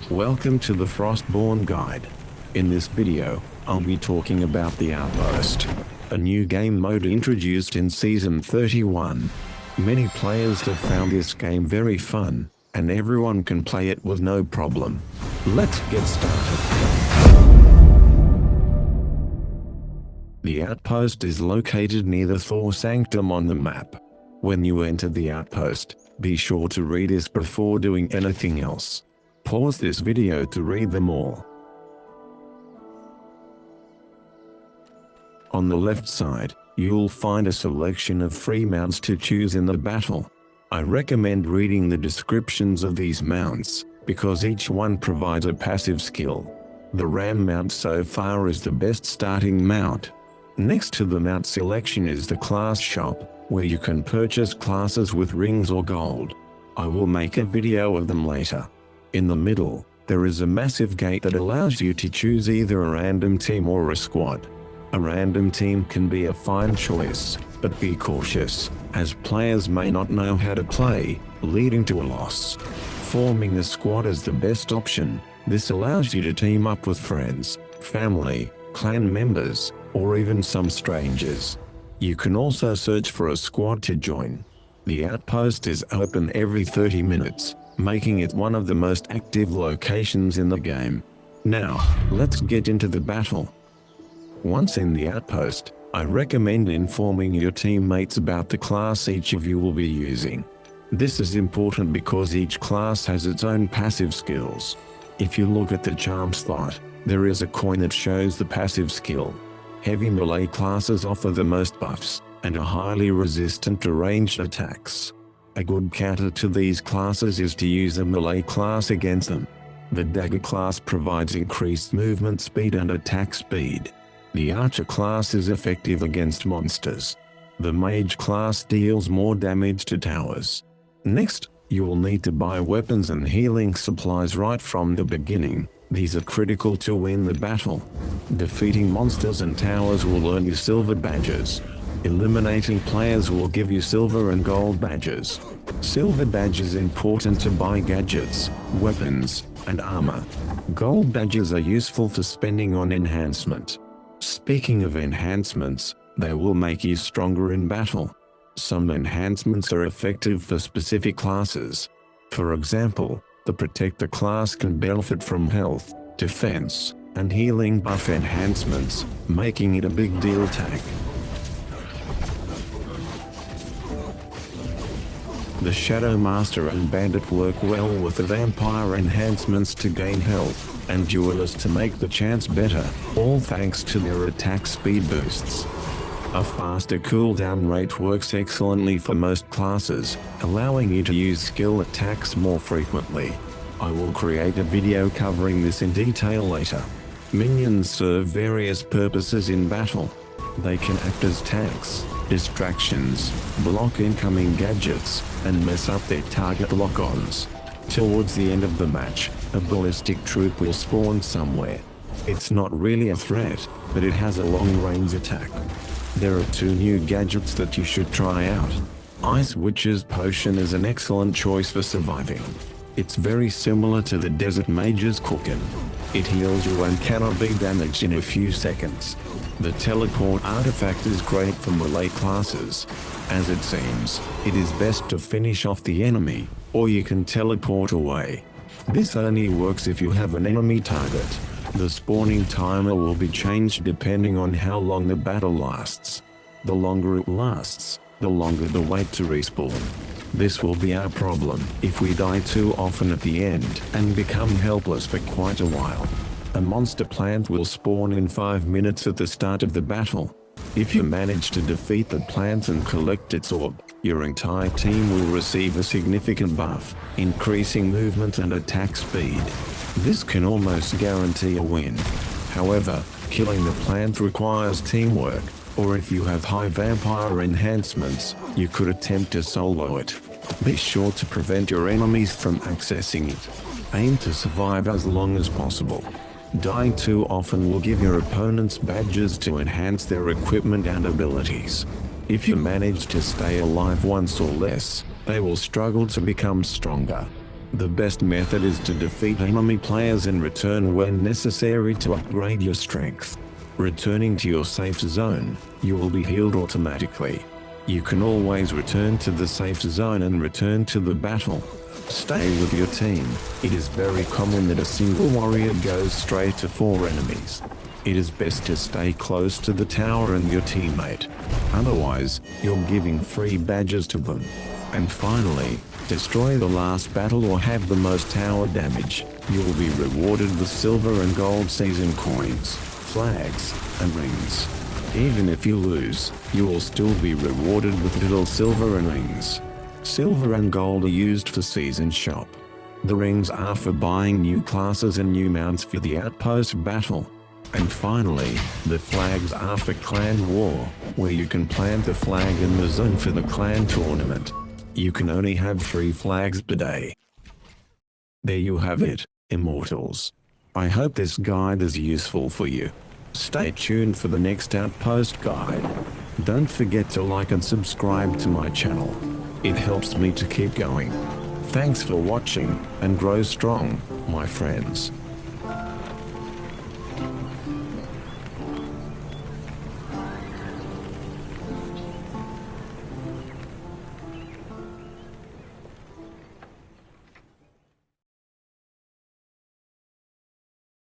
Welcome to the Frostborn guide. In this video, I'll be talking about the Outpost, a new game mode introduced in Season 31. Many players have found this game very fun, and everyone can play it with no problem. Let's get started. The Outpost is located near the Thor Sanctum on the map. When you enter the Outpost, be sure to read this before doing anything else. Pause this video to read them all. On the left side, you'll find a selection of free mounts to choose in the battle. I recommend reading the descriptions of these mounts, because each one provides a passive skill. The Ram mount so far is the best starting mount. Next to the mount selection is the class shop, where you can purchase classes with rings or gold. I will make a video of them later. In the middle, there is a massive gate that allows you to choose either a random team or a squad. A random team can be a fine choice, but be cautious, as players may not know how to play, leading to a loss. Forming a squad is the best option. This allows you to team up with friends, family, clan members, or even some strangers. You can also search for a squad to join. The Outpost is open every 30 minutes. Making it one of the most active locations in the game. Now, let's get into the battle. Once in the Outpost, I recommend informing your teammates about the class each of you will be using. This is important because each class has its own passive skills. If you look at the charm slot, there is a coin that shows the passive skill. Heavy melee classes offer the most buffs, and are highly resistant to ranged attacks. A good counter to these classes is to use a melee class against them. The dagger class provides increased movement speed and attack speed. The archer class is effective against monsters. The mage class deals more damage to towers. Next, you will need to buy weapons and healing supplies right from the beginning. These are critical to win the battle. Defeating monsters and towers will earn you silver badges. Eliminating players will give you silver and gold badges. Silver badges important to buy gadgets, weapons, and armor. Gold badges are useful for spending on enhancement. Speaking of enhancements, they will make you stronger in battle. Some enhancements are effective for specific classes. For example, the Protector class can benefit from health, defense, and healing buff enhancements, making it a big deal tag. The Shadow Master and Bandit work well with the Vampire enhancements to gain health, and Duelist to make the chance better, all thanks to their attack speed boosts. A faster cooldown rate works excellently for most classes, allowing you to use skill attacks more frequently. I will create a video covering this in detail later. Minions serve various purposes in battle. They can act as tanks, distractions, block incoming gadgets, and mess up their target lock-ons. Towards the end of the match, a ballistic troop will spawn somewhere. It's not really a threat, but it has a long-range attack. There are two new gadgets that you should try out. Ice Witch's Potion is an excellent choice for surviving. It's very similar to the Desert Mage's Cookin. It heals you and cannot be damaged in a few seconds. The Teleport artifact is great for melee classes. As it seems, it is best to finish off the enemy, or you can teleport away. This only works if you have an enemy target. The spawning timer will be changed depending on how long the battle lasts. The longer it lasts, the longer the wait to respawn. This will be our problem if we die too often at the end and become helpless for quite a while. A monster plant will spawn in 5 minutes at the start of the battle. If you manage to defeat the plant and collect its orb, your entire team will receive a significant buff, increasing movement and attack speed. This can almost guarantee a win. However, killing the plant requires teamwork, or if you have high vampire enhancements, you could attempt to solo it. Be sure to prevent your enemies from accessing it. Aim to survive as long as possible. Dying too often will give your opponents badges to enhance their equipment and abilities. If you manage to stay alive once or less, they will struggle to become stronger. The best method is to defeat enemy players and return when necessary to upgrade your strength. Returning to your safe zone, you will be healed automatically. You can always return to the safe zone and return to the battle. Stay with your team. It is very common that a single warrior goes straight to 4 enemies. It is best to stay close to the tower and your teammate. Otherwise, you're giving free badges to them. And finally, destroy the last battle or have the most tower damage. You will be rewarded with silver and gold season coins, flags, and rings. Even if you lose, you will still be rewarded with little silver and rings. Silver and gold are used for season shop. The rings are for buying new classes and new mounts for the Outpost battle. And finally, the flags are for clan war, where you can plant a flag in the zone for the clan tournament. You can only have 3 flags per day. There you have it, Immortals. I hope this guide is useful for you. Stay tuned for the next Outpost guide. Don't forget to like and subscribe to my channel. It helps me to keep going. Thanks for watching, and grow strong, my friends.